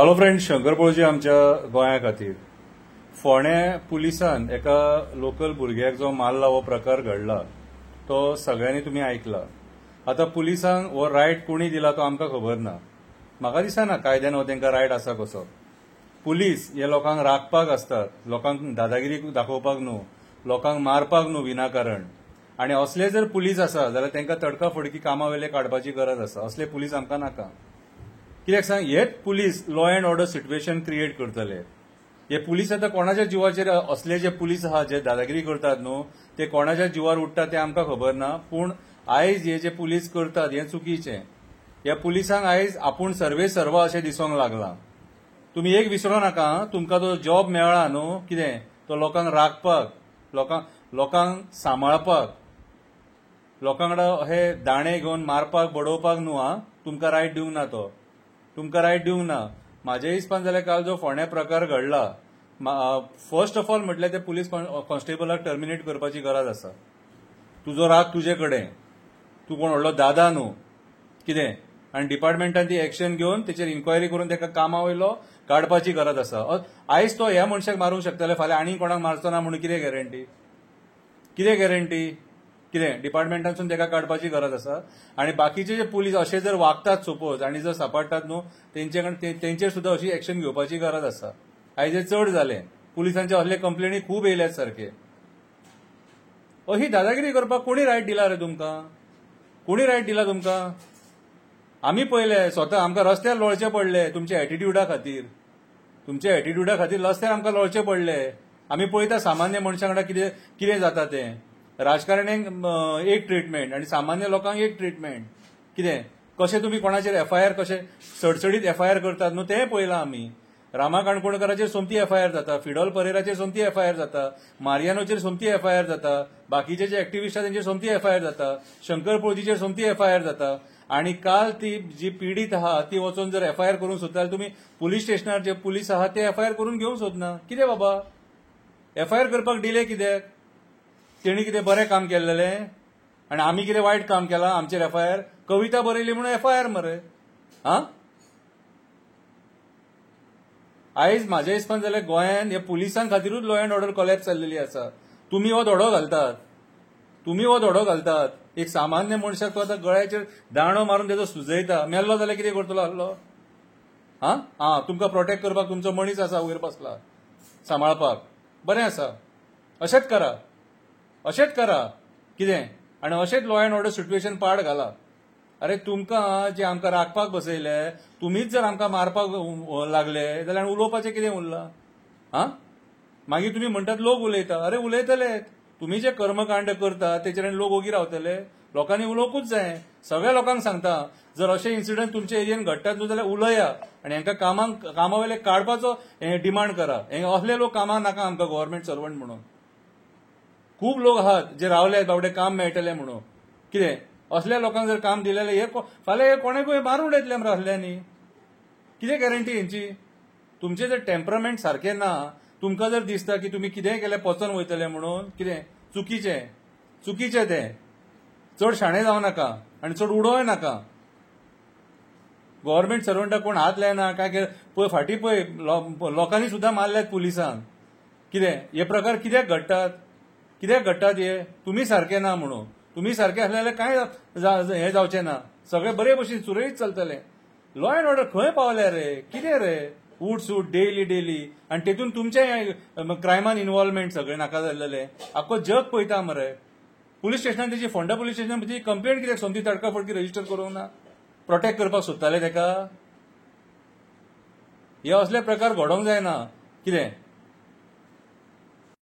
Hello friends, Shankar पळोवची आमच्या गोंया खातीर फोंड्या पुलिसान एका लोकल भुरग्याक जो मारला हो प्रकार घडला तो सगळ्यांनी तुम्ही आयकला। आता पुलिसांक हो रायट कोणी दिला तो आमकां खबर ना। म्हाका दिसना कायद्यान हो तांकां रायट आसा कसो। पुलीस हे लोकांक राखपाक असतात, लोकांक दादागिरी दाखोवपाक न्हू, लोकांक मारपाक न्हू विनाकारण। आणि असले जर पुलीस आसा जाल्यार तांकां तडकाफडकी कामावेले काडपाची गरज आसा। असले पुलीस आमकां नाका। कित्याक सांग, हेच police law and order situation create करतले। हे पुलीस आता कोणाच्या जिवाचेर असले जे पुलीस आहात जे दादागिरी करतात न्हू ते कोणाच्या जिवार उठतात ते आमकां खबर ना, पूण आयज हे जे पुलीस करतात हे चुकीचे। ह्या पुलिसांक आयज आपूण सर्वे सर्वा अशें दिसोंक लागला। तुम्ही एक विसरूं नाका, तुमकां तो जॉब मेळ्ळा न्हू कितें, तो लोकांक राखपाक, लोकांक सांबाळपाक, लोकांकडे हे दाणे घेवन मारपाक बडोवपाक न्हू। तुमकां रायट दिवंक ना, तो तुमकां रायट दिवंक ना। म्हाज्या हिसपान जाल्यार काल जो फोंड्या प्रकार घडला, फर्स्ट ऑफ ऑल म्हटल्यार ते पुलीस कॉन्स्टेबलाक टर्मिनेट करपाची गरज आसा। तुजो राग तुजे कडेन, तूं कोण व्हडलो दादा न्हू कितें, आनी डिपार्टमेंटान ती एक्शन घेवन तेचेर इन्क्वायरी करून ताका कामा वयलो काडपाची गरज आसा। आयज तो ह्या मनशाक मारूंक शकतले, फाल्यां आनी कोणाक मारचो ना म्हणून कितें गॅरंटी? कितें डिपार्टमेंटांतसून ताका काडपाची गरज आसा। आणि बाकीचे जे पुलीस असे जर वागतात सपोज आणि जर सांपडटात न्हू तेंचेर सुद्धा अशी एक्शन घेवपाची गरज आसा। आयज हे चड जालें, पुलिसांचे असले कंप्लेनी खूब येयल्यात सारखे। अशी दादागिरी करपाक कोणी रायट दिला रे तुमकां? कोणी रायट दिला तुमकां? आमी पळयले स्वता, आमकां रस्त्यार लोळचे पडले तुमच्या एटिट्यूडा खातीर। तुमच्या एटिट्यूडा खातीर रस्त्यार आमकां लोळचे पडले। आमी पळयता सामान्य मनशां कितें जाता तें। राजकारण्यांक एक ट्रिटमेंट आणि सामान्य लोकांक एक ट्रिटमेंट। कितें कशें तुम्ही कोणाचेर एफआयआर कशें सडसडीत एफआयआर करतात न्हू तें पळयलां आमी। रामा काणकोणकराचेर सोमती एफआयआर जाता, फिडोल परेराचेर सोमती एफआयआर जाता, मारियानोचेर सोमती एफआयआर जाता, बाकीचे जे एक्टिव्हिस्ट आसा तेंचेर सोमती एफआयआर जाता, शंकर पळोवचीचेर सोमती एफआयआर जाता। आणि काल ती जी पीडित आहा ती वचून जर एफआयआर करूंक सोदता जाल्यार तुम्ही पुलीस स्टेशनार जे पुलीस आहात ते एफआयआर करून घेवंक सोदना। कितें बाबा, एफआयआर करपाक डिले कित्याक? तेणी कितें बरें काम केल्लें आणि आमी कितें वायट काम केलां आमचेर एफआयआर? कविता बरयली म्हणून एफआयआर मरे। आयज म्हाज्या हिसपान जाल्यार गोंयान हे पुलिसां खातीरूच लॉ अँड ऑर्डर कोलॅप्स जाल्लेली आसा। तुम्ही हो धोडो घालतात। एक सामान्य मनशाक तो आतां गळ्याचेर दाणो मारून तेजो सुजयता, मेल्लो जाल्यार कितें करतलो आसलो? तुमकां प्रोटेक्ट करपाक तुमचो मनीस आसा वयर बसला सांबाळपाक, बरें आसा, अशेंच करा कितें, आनी अशेंच लॉ अँड ऑर्डर सिच्युएशन पाड घाला। अरे तुमकां जे आमकां राखपाक बसयले, तुमीच जर आमकां मारपाक लागले जाल्यार उलोवपाचें कितें उरलां? मागीर तुम्ही म्हणटात लोक उलयता। अरे उलयतले, तुम्ही जे कर्मकांड करता तेचेर आनी लोक ओगी रावतले? लोकांनी उलोवंकूच जाय। सगळ्या लोकांक सांगता, जर अशे इन्सिडंट तुमच्या एरियेन घडटात न्हू जाल्यार उलया आनी हांकां कामावेले काडपाचो डिमांड करा। असले लोक कामाक नाका आमकां गव्हर्नमेंट सर्वंट म्हणून। खूब लोक आहात जे रावले बाबडे काम मेळटले म्हणून। कितें असल्या लोकांक जर काम दिलेलें हे फाल्यां हे कोणाकूय मारून उडयतले मरे असल्यांनी। कितें गॅरंटी हेंची? तुमचे जर टेम्परामेंट सारकें ना, तुमकां जर दिसता की तुम्ही कितेंय केलें पचोन वयतले म्हणून, कितें चुकीचें तें। चड शाणे जावं नाका आनी चड उडोवय नाका। गव्हर्नमेंट सर्वंटाक कोण हात लायना काय पळय, फाटीं पळय लोकांनी सुद्धा मारल्यात पुलिसांक। कितें हे प्रकार कित्याक घडटात हे? तुम्ही सारखे ना म्हणून। तुम्ही सारखे असले जाल्यार कांय हे जावचें ना, सगळे बरे भशेन सुरळीत चलतले। लॉ अँड ऑर्डर खंय पावल्या रे? कितें रे उठ सूट डेली आनी तेतून तुमचे क्रायमान इन्व्हॉल्वमेंट सगळे नाका जाल्लेले। आख्खो जग पळयता मरे। पुलीस स्टेशनान तेजी फोंडा पुलीस स्टेशनान तेजी कंप्लेंट कित्याक सोमती तडकाफडकी रजिस्टर करूंक ना? प्रोटेक्ट करपाक सोदताले ताका? हे असले प्रकार घडोवंक जायना। कितें